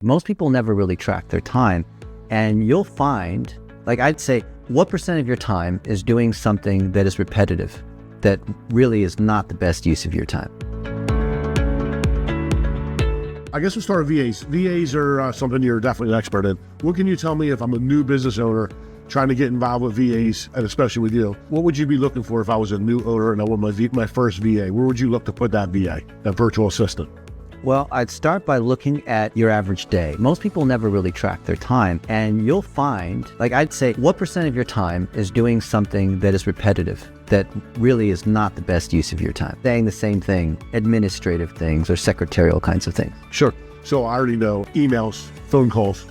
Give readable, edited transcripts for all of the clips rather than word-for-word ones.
Most people never really track their time, and you'll find, like I'd say, what percent of your time is doing something that is repetitive, that really is not the best use of your time? I guess we'll start with VAs. VAs are something you're definitely an expert in. What can you tell me if I'm a new business owner trying to get involved with VAs, and especially with you? What would you be looking for if I was a new owner and I want my first VA? Where would you look to put that VA, that virtual assistant? Well, I'd start by looking at your average day. Most people never really track their time, and you'll find, like I'd say, what percent of your time is doing something that is repetitive, that really is not the best use of your time? Saying the same thing, administrative things or secretarial kinds of things. Sure. So I already know emails, phone calls.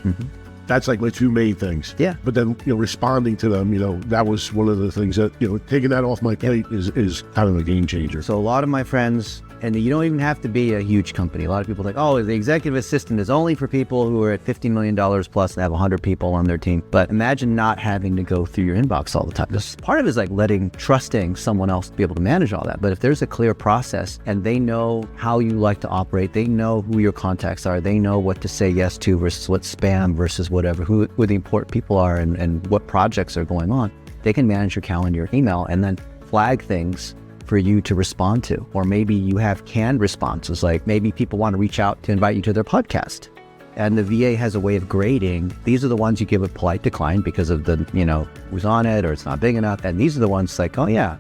That's like my two main things. Yeah. But then, responding to them, that was one of the things that, taking that off my plate is kind of a game changer. So a lot of my friends, and you don't even have to be a huge company. A lot of people think, oh, the executive assistant is only for people who are at $50 million plus and have 100 people on their team. But imagine not having to go through your inbox all the time. This part of it is like trusting someone else to be able to manage all that. But if there's a clear process and they know how you like to operate, they know who your contacts are, they know what to say yes to versus what spam versus whatever, who the important people are and what projects are going on, they can manage your calendar, your email, and then flag things for you to respond to. Or maybe you have canned responses, like maybe people want to reach out to invite you to their podcast. And the VA has a way of grading. These are the ones you give a polite decline because of the, who's on it or it's not big enough. And these are the ones like, oh yeah,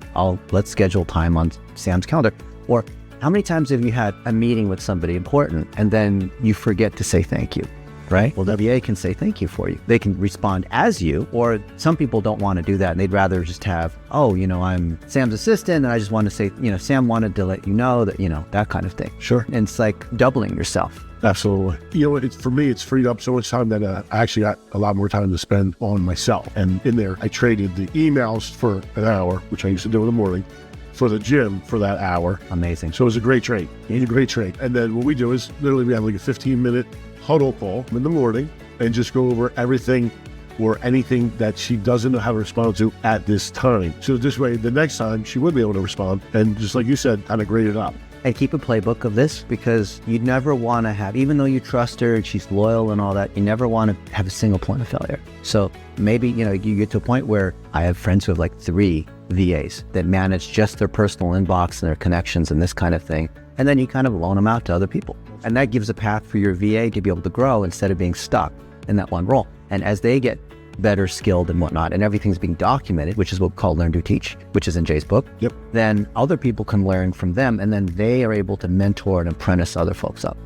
let's schedule time on Sam's calendar. Or how many times have you had a meeting with somebody important and then you forget to say thank you? Right? Well, the VA can say thank you for you. They can respond as you, or some people don't want to do that and they'd rather just have, I'm Sam's assistant and I just want to say, Sam wanted to let you know that, that kind of thing. Sure. And it's like doubling yourself. Absolutely. For me, it's freed up so much time that I actually got a lot more time to spend on myself. And in there, I traded the emails for an hour, which I used to do in the morning, for the gym for that hour. Amazing. So it was a great trade. And then what we do is literally we have like a 15-minute huddle call in the morning and just go over everything or anything that she doesn't know how to respond to at this time. So this way, the next time she would be able to respond and just like you said, kind of grade it up. And keep a playbook of this because you'd never want to have, even though you trust her and she's loyal and all that, you never want to have a single point of failure. So maybe, you get to a point where I have friends who have like 3 VAs that manage just their personal inbox and their connections and this kind of thing. And then you kind of loan them out to other people. And that gives a path for your VA to be able to grow instead of being stuck in that one role. And as they get better skilled and whatnot, and everything's being documented, which is what we call Learn, Do, Teach, which is in Jay's book, Yep. Then other people can learn from them, and then they are able to mentor and apprentice other folks up.